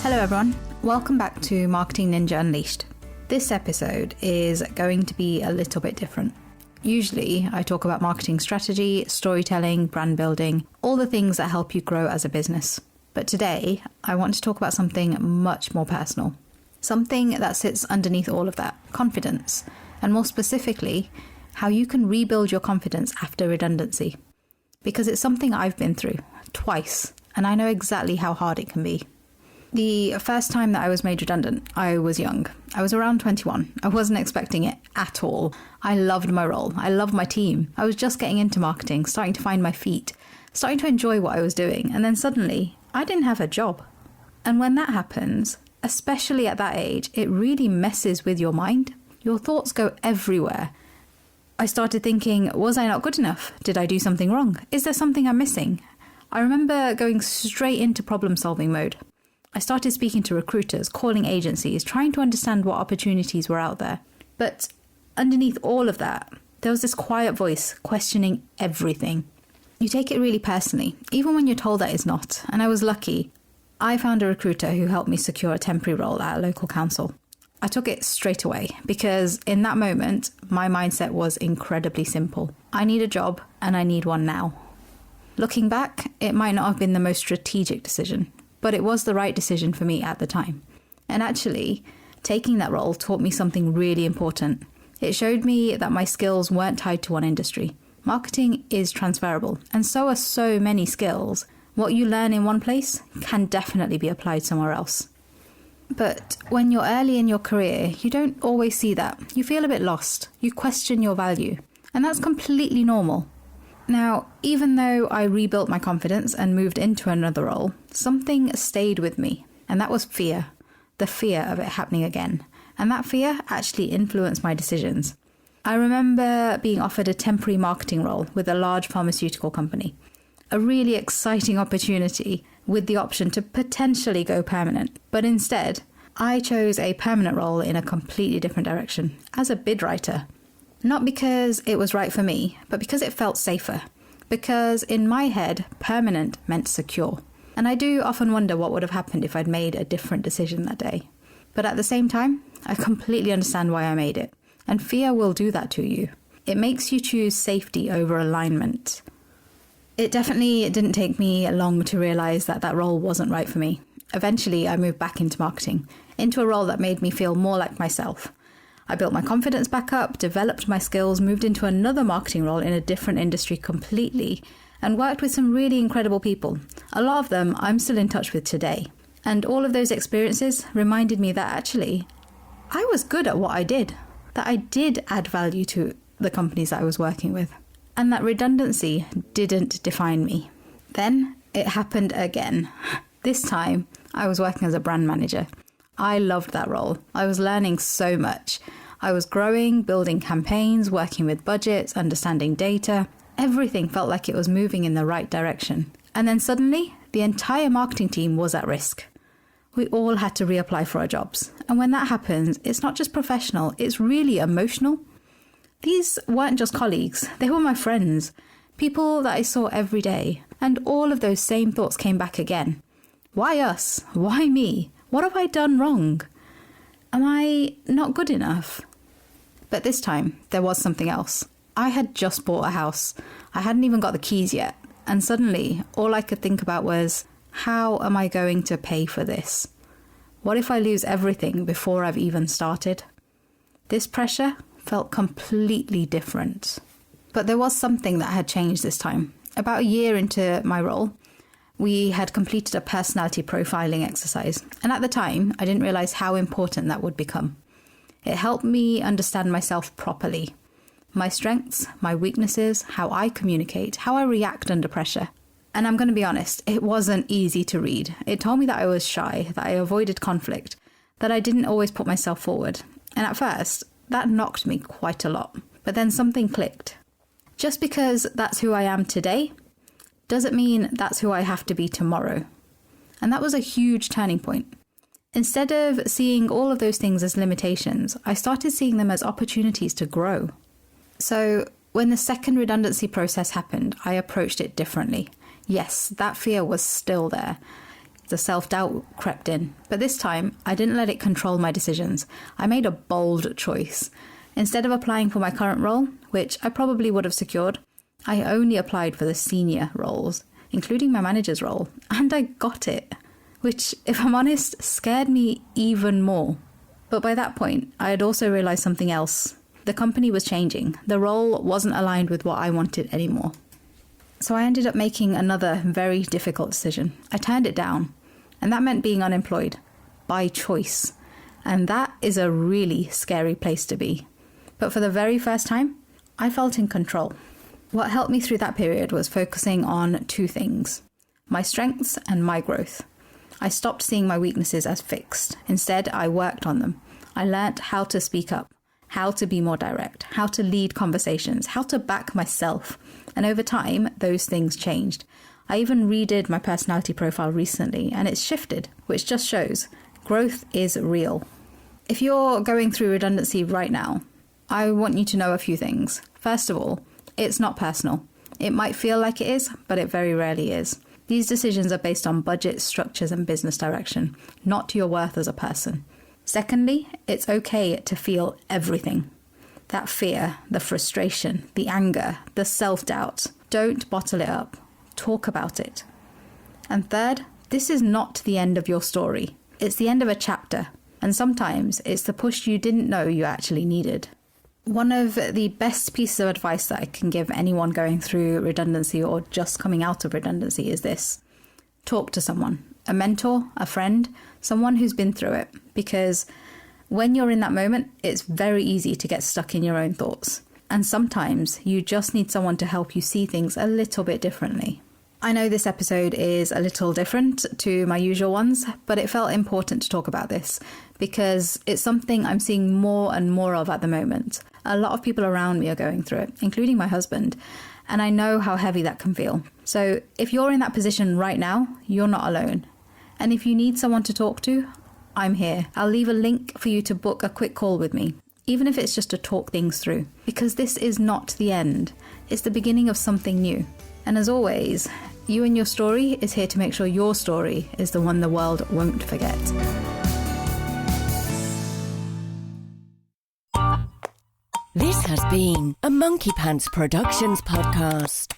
Hello everyone, welcome back to Marketing Ninja Unleashed. This episode is going to be a little bit different. Usually I talk about marketing strategy, storytelling, brand building, all the things that help you grow as a business. But today I want to talk about something much more personal. Something that sits underneath all of that, confidence, and more specifically, how you can rebuild your confidence after redundancy. Because it's something I've been through twice, and I know exactly how hard it can be. The first time that I was made redundant, I was young. I was around 21. I wasn't expecting it at all. I loved my role. I loved my team. I was just getting into marketing, starting to find my feet, starting to enjoy what I was doing. And then suddenly, I didn't have a job. And when that happens, especially at that age, it really messes with your mind. Your thoughts go everywhere. I started thinking, was I not good enough? Did I do something wrong? Is there something I'm missing? I remember going straight into problem-solving mode. I started speaking to recruiters, calling agencies, trying to understand what opportunities were out there. But underneath all of that, there was this quiet voice questioning everything. You take it really personally, even when you're told that it's not. And I was lucky. I found a recruiter who helped me secure a temporary role at a local council. I took it straight away because in that moment, my mindset was incredibly simple. I need a job and I need one now. Looking back, it might not have been the most strategic decision, but it was the right decision for me at the time. And actually, taking that role taught me something really important. It showed me that my skills weren't tied to one industry. Marketing is transferable, and so are so many skills. What you learn in one place can definitely be applied somewhere else. But when you're early in your career, you don't always see that. You feel a bit lost. You question your value. And that's completely normal. Now, even though I rebuilt my confidence and moved into another role, something stayed with me, and that was fear. The fear of it happening again. And that fear actually influenced my decisions. I remember being offered a temporary marketing role with a large pharmaceutical company. A really exciting opportunity with the option to potentially go permanent. But instead, I chose a permanent role in a completely different direction, as a bid writer. Not because it was right for me, but because it felt safer. Because in my head, permanent meant secure. And I do often wonder what would have happened if I'd made a different decision that day. But at the same time, I completely understand why I made it. And fear will do that to you. It makes you choose safety over alignment. It definitely didn't take me long to realize that that role wasn't right for me. Eventually, I moved back into marketing, into a role that made me feel more like myself. I built my confidence back up, developed my skills, moved into another marketing role in a different industry completely, and worked with some really incredible people. A lot of them I'm still in touch with today. And all of those experiences reminded me that actually, I was good at what I did, that I did add value to the companies that I was working with, and that redundancy didn't define me. Then it happened again. This time, I was working as a brand manager. I loved that role. I was learning so much. I was growing, building campaigns, working with budgets, understanding data. Everything felt like it was moving in the right direction. And then suddenly, the entire marketing team was at risk. We all had to reapply for our jobs. And when that happens, it's not just professional, it's really emotional. These weren't just colleagues, they were my friends, people that I saw every day. And all of those same thoughts came back again. Why us? Why me? What have I done wrong? Am I not good enough? But this time, there was something else. I had just bought a house. I hadn't even got the keys yet. And suddenly, all I could think about was, how am I going to pay for this? What if I lose everything before I've even started? This pressure felt completely different. But there was something that had changed this time. About a year into my role, we had completed a personality profiling exercise. And at the time, I didn't realize how important that would become. It helped me understand myself properly. My strengths, my weaknesses, how I communicate, how I react under pressure. And I'm going to be honest, it wasn't easy to read. It told me that I was shy, that I avoided conflict, that I didn't always put myself forward. And at first, that knocked me quite a lot. But then something clicked. Just because that's who I am today, doesn't mean that's who I have to be tomorrow. And that was a huge turning point. Instead of seeing all of those things as limitations, I started seeing them as opportunities to grow. So when the second redundancy process happened, I approached it differently. Yes, that fear was still there. the self-doubt crept in. But this time, I didn't let it control my decisions. I made a bold choice. Instead of applying for my current role, which I probably would have secured, I only applied for the senior roles, including my manager's role, and I got it, which, if I'm honest, scared me even more. But by that point, I had also realised something else. The company was changing. The role wasn't aligned with what I wanted anymore. So I ended up making another very difficult decision. I turned it down, and that meant being unemployed, by choice. And that is a really scary place to be. But for the very first time, I felt in control. What helped me through that period was focusing on two things: my strengths and my growth. I stopped seeing my weaknesses as fixed. Instead, I worked on them. I learnt how to speak up, how to be more direct, how to lead conversations, how to back myself. And over time, those things changed. I even redid my personality profile recently, and it's shifted, which just shows growth is real. If you're going through redundancy right now, I want you to know a few things. First of all, it's not personal. It might feel like it is, but it very rarely is. These decisions are based on budget, structures, and business direction, not your worth as a person. Secondly, it's okay to feel everything. That fear, the frustration, the anger, the self-doubt. Don't bottle it up. Talk about it. And third, this is not the end of your story. It's the end of a chapter. And sometimes it's the push you didn't know you actually needed. One of the best pieces of advice that I can give anyone going through redundancy or just coming out of redundancy is this: talk to someone, a mentor, a friend, someone who's been through it. Because when you're in that moment, it's very easy to get stuck in your own thoughts. And sometimes you just need someone to help you see things a little bit differently. I know this episode is a little different to my usual ones, but it felt important to talk about this because it's something I'm seeing more and more of at the moment. A lot of people around me are going through it, including my husband, and I know how heavy that can feel. So if you're in that position right now, you're not alone. And if you need someone to talk to, I'm here. I'll leave a link for you to book a quick call with me, even if it's just to talk things through, because this is not the end. It's the beginning of something new. And as always, you and your story is here to make sure your story is the one the world won't forget. This has been a Monkey Pants Productions podcast.